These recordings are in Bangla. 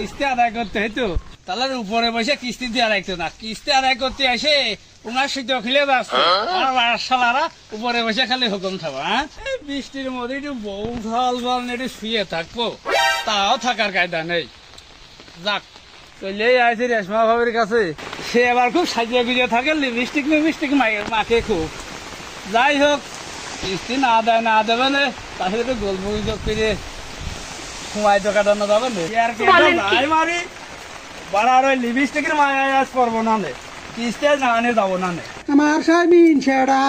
কিস্তি আদায় করতে হইতো তাহলে উপরে বসে কিস্তি দিয়ে রাখতো না, কিস্তি আদায় করতে আসে উনার সাথে খেলে যাচ্ছে শালারা উপরে বসে খালি হুকুম খাবো। হ্যাঁ, বৃষ্টির মধ্যে একটু বউ ঝল জল একটু শুয়ে থাকবো, তাও থাকার কায়দা নেই। যাক, চলেই আইছি রেশমা ভাবির কাছে, সে এবার খুব সাজিয়ে গুজিয়ে থাকে, লিপস্টিক মাখে খুব। যাই হোক, কিস্তি না দেয় না দেবে না, তাহলে একটু গল্প গুজব করে সময় তো কাটানো যাবে না। যাই মারি বাড়ার ওই লিপস্টিকের মায়া আজ করবো না, কিস্তি আজ না যাবো না। আমার সাইমিন সেটা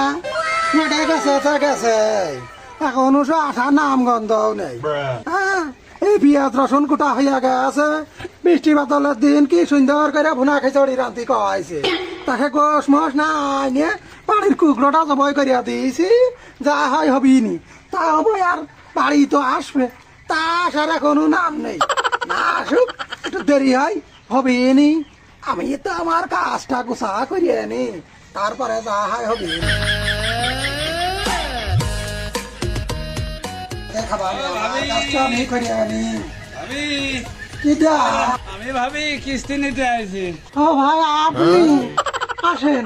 মাঠে গেছে গেছে, এখনো সে আসার নাম গন্ধও নেই। এই পিঁয়াজ রসুন কুটা হইয়া গেছে, বৃষ্টি বাদলের দিন কি সুন্দর করে ভুনা খিচড়ি রান্তি খাওয়াইছে, তাকে গোস মস না আইনে বাড়ির কুকড়োটা জবাই করিয়া দিয়েছি, যা হয় হবিনি। তা হবো আর বাড়ি তো আসবে, তা আসার এখনো নাম নেই। না আসুক, একটু দেরি হয়, হবিনি। আমি তো আমার কাজটা গুছা করিয়ে নি, তারপরে যা হয় হবিনি। আমি ভাবি কিস্তি নিতে আইছি। ও ভাই, আপনি আসেন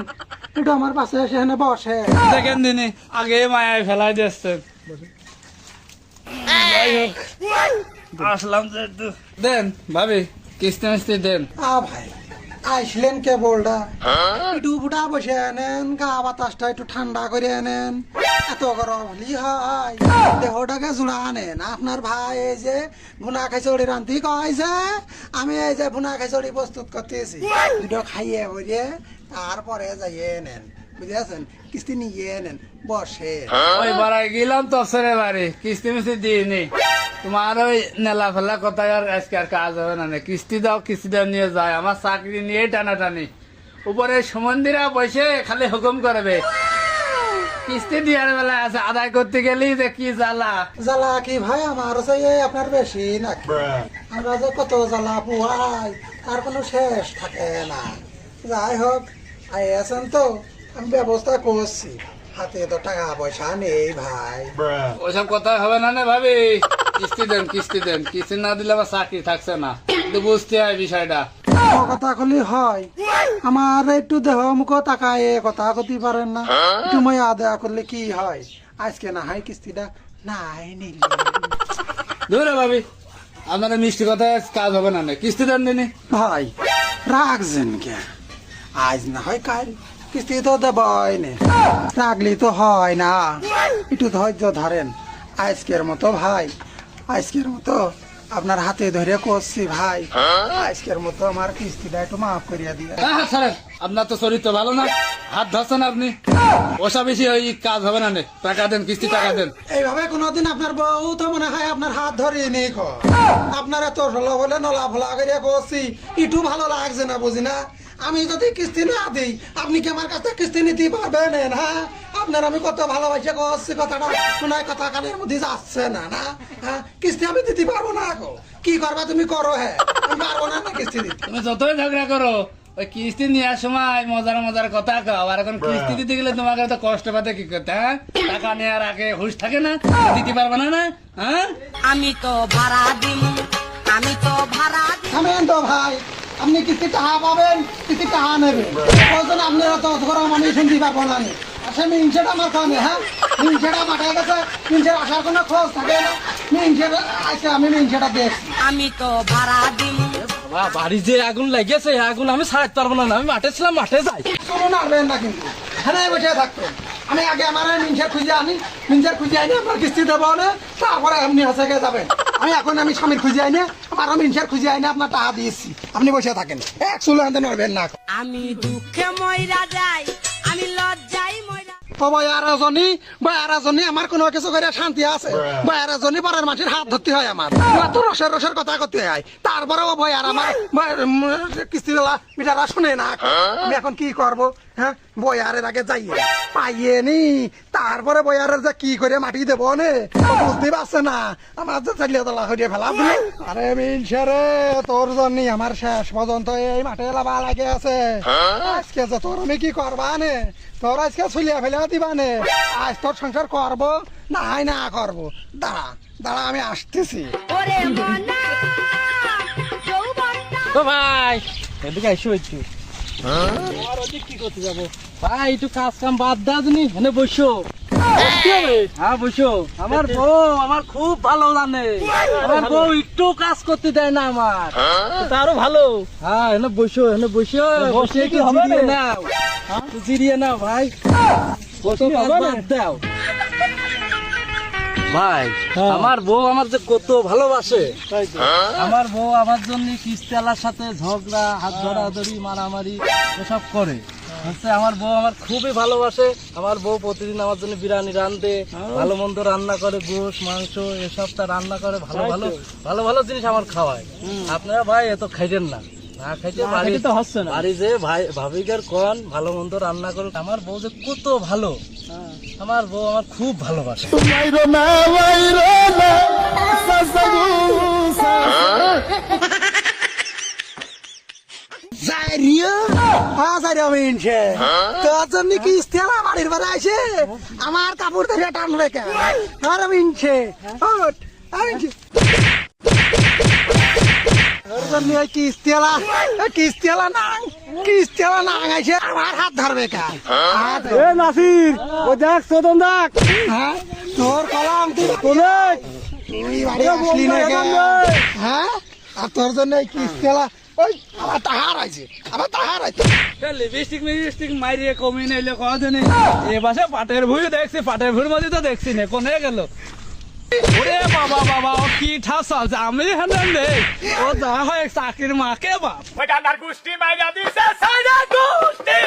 একটু আমার পাশে এসে এখানে বসে। দেখেন দিনে আগে মায়ায় ফেলাই দিচ্ছেন। যাই হোক, আসলাম যে একটু দেন ভাবি, কিস্তি মিস্তি দেন। ভাই আইসলেন কে বলটা, একটু বুটা বসে আনেন, গা বাতাসটা একটু ঠান্ডা করে আনেন। এত গরম হলি হয়, দেহটাকে জুড়া আনেন। আপনার ভাই এই যে ভুনা খিচুড়ি রান্ধি কয়েছে, আমি এই যে ভুনা খিচুড়ি প্রস্তুত করতেছি, দুটো খাইয়ে বলিয়ে তারপরে যাইয়ে নেন, বুঝেছেন? কিস্তি নিয়ে নেন, বসে। ওই বাড়াই গেলাম তো ছেড়ে বাড়ি, কিস্তি মিস্তি দিইনি। তোমার ওই নেলা ফেলা কথা আর আজকে আর কাজ হবে না। কিস্তি দাও কিস্তি দাও নিয়ে যায়, আমার চাকরি নিয়ে টানাটানি। উপরে সমন্দিরা বসে খালি হুকুম করবে, কিস্তি দেওয়ার বেলা আছে, আদায় করতে গেলেই যে কি জ্বালা। জ্বালা কি ভাই আমার আপনার বেশি নাকি? আমরা যে কত জ্বালা পোহাই, তার কোনো শেষ থাকে না। যাই হোক, আইয়াছেন তো, আমি ব্যবস্থা করছি। হাতে তো টাকা পয়সা নেই ভাই। ওইসব কথা হবে না ভাবি, কিস্তি দেন কিস্তি দেন, কিস্তি না দিলে আমার চাকরি থাকছে না, কিন্তু বুঝতে হয় বিষয়টা। কথা কলি হয়, আমার একটু দেহ মুখ তাকায় কথা কতি পারেন না, একটু ময়া দেয়া করলে কি হয়? আজকে না হয় কিস্তিটা নাই নিলে। ধরে ভাবি, আপনার মিষ্টি কথা কাজ হবে না, কিস্তি দেন দিনে। ভাই রাখছেন কে? আজ না হয় কাল কিস্তি তো দেবই নে, রাখলি তো হয় না। একটু ধৈর্য ধরেন, আজকের মতো ভাই, আজকের মতো আপনার হাতে ধরে করছি ভাই, আজকের মতো আমার কিস্তিটা একটু মাফ করিয়া দিয়ে। আপনার তো চরিত্র ভালো না, হাত ধরছেন আপনি, ওসা বেশি ওই কাজ হবে না। টাকা দেন, কিস্তি টাকা দেন। এইভাবে কোনোদিন আপনার বউ তো মনে হয় আপনার হাত ধরে নেই, আপনার এত ষোলো বলে নলা ফলা করিয়া করছি, একটু ভালো লাগছে না, বুঝি না? আমি যদি কিস্তি না দিই, আপনি কি আমার কাছে কিস্তি নিতে পারবেন? হ্যাঁ, আপনার আমি কত ভালোবাসে করছি, কথাটা মনে হয় কথা কানের মধ্যে যাচ্ছে না। না, হ্যাঁ, কিস্তি আমি দিতে পারবো না। কি করবা তুমি করো, হ্যাঁ, আমি পারবো না কিস্তি দিতে। তুমি যতই ঝগড়া করো, ওই কিস্তি নেওয়ার সময় মজার কথা কাও, আর এখন কিস্তি দিতে গেলে তোমাকে তো কষ্ট পাতে কি করতে। হ্যাঁ, টাকা নেওয়ার আগে হুশ থাকে না, দিতে পারবে না। না, হ্যাঁ, আমি তো ভাড়া দিই, আমি তো ভাড়া দিই। থামেন তো ভাই, আপনি কিস্তি টাকা পাবেন, কিস্তি টাকা নেবেন, ওই জন্য আপনারা তো গরম আমি শুনতে পারবো না। আসে মিনছেটা আমার কানে, হ্যাঁ, মিনছেটা মাঠে গেছে, মিনছের আসার কোনো খোঁজ থাকে না। মিনছের আসে, আমি মিনছেটা দেখছি। আমি তো ভাড়া দিই। বাড়ি যে আগুন লেগেছে, আগুন আমি ছাড়তে পারবো না। আমি মাঠে ছিলাম, মাঠে যাই। শুনুন, আনবেন না কিন্তু, হ্যাঁ বসে থাকতেন। আমি আগে আমার মিনছের খুঁজে আনি, মিনছের খুঁজে আনি আপনার কিস্তি দেবো না, তারপরে আপনি হচ্ছে যাবেন। আমি স্বামীর খুঁজে আইনে, আমারও মিনছের খুঁজে আইনে আপনার টাকা দিয়েছি, আপনি বসে থাকেন, এক চুলো আনতে নড়বেন না। আমি দুঃখে ময়রা যাই, আমি লজ্জাই ময়রা। বয়ারাজনী আমার কোনো কিছু করে শান্তি আছে? বয়ারাজনী পরের মাটির হাত ধরতে হয়, আমার তো রসের কথা করতে হয়। তারপরেও বয়ার আমার কিস্তি মিটারা শুনে না। আমি এখন কি করবো? হ্যাঁ, বয়ারের আগে যাই। পাইয়ে নি তারপরে বয়ারের যে কি করে মাটি দেবো নে বুঝতে পারছে না আমার যে চালিয়ে তোলা হইয়ে ফেলা বলে আরে মিনছে রে তোর জন্য আমার শেষ পর্যন্ত এই মাঠে লাভা লাগে আছে আজকে যে তোর আমি কি করবা নে তোর আজকে ছুলিয়া ফেলে দিবা নে আজ তোর সংসার করবো না হয় না করবো দাঁড়া দাঁড়া আমি আসতেছি ওরে মনা যৌবনটা ও ভাই এদিকে আইসো একটু কি করতে যাবো ভাই একটু কাজ কাম বাদ দাও তুমি এখানে বসো হ্যাঁ বসো আমার বউ আমার খুব ভালো জানে আমার বউ একটু কাজ করতে দেয় না আমার তারও ভালো হ্যাঁ এখানে বসো বসে একটু জিরিয়ে নাও একটু জিরিয়ে নাও ভাই কত কাজ বাদ দাও ভাই আমার বউ আমার যে কত ভালোবাসে আমার বউ আমার জন্য কিস্তালার সাথে ঝগড়া হাত ধরাধরি মারামারি এসব করে হচ্ছে আমার বউ আমার খুবই ভালোবাসে আমার বউ প্রতিদিন আমার জন্য বিরিয়ানি রাঁধে ভালো মন্দ রান্না করে গোশ মাংস এসব তা রান্না করে ভালো ভালো ভালো ভালো জিনিস আমার খাওয়ায় আপনারা ভাই এত খাইতেন না না খাইতে বাড়ি তো হচ্ছে না বাড়ি যে ভাই ভাবিকার কন ভালো মন্দ রান্না করে আমার বউ যে কত ভালো আমার বউ আমার খুব ভালোবাসে তোর জন্য কি ইস্তেলা বাড়ির বাড়ি আসে আমার কাপড় ধরে টানবে কেন আর মিনছে কিস্তেলা না আইছে আমার হাত ধরবে কেন নাসির ও দেখ চোদন দেখ হ্যাঁ তোর কলাম তুই বাড়ি আসলি না কেন? হ্যাঁ আর তোর জন্য কিস্তেলা ওই আমার তাহার আছে লিপস্টিক মারিয়ে কমি নাইলে কদিন এ বাসে পাটের ভুঁই দেখছি পাটের ভুঁড়ির মধ্যে তো দেখছি না কোনে গেল ওরে বাবা ও কি ঠাস আছে আমি হেন নেই ও যা হয় চাকরির মাকে বাপ ওই ডান্ডার গুষ্টি মাইরা দিছে সাইরা গুষ্টি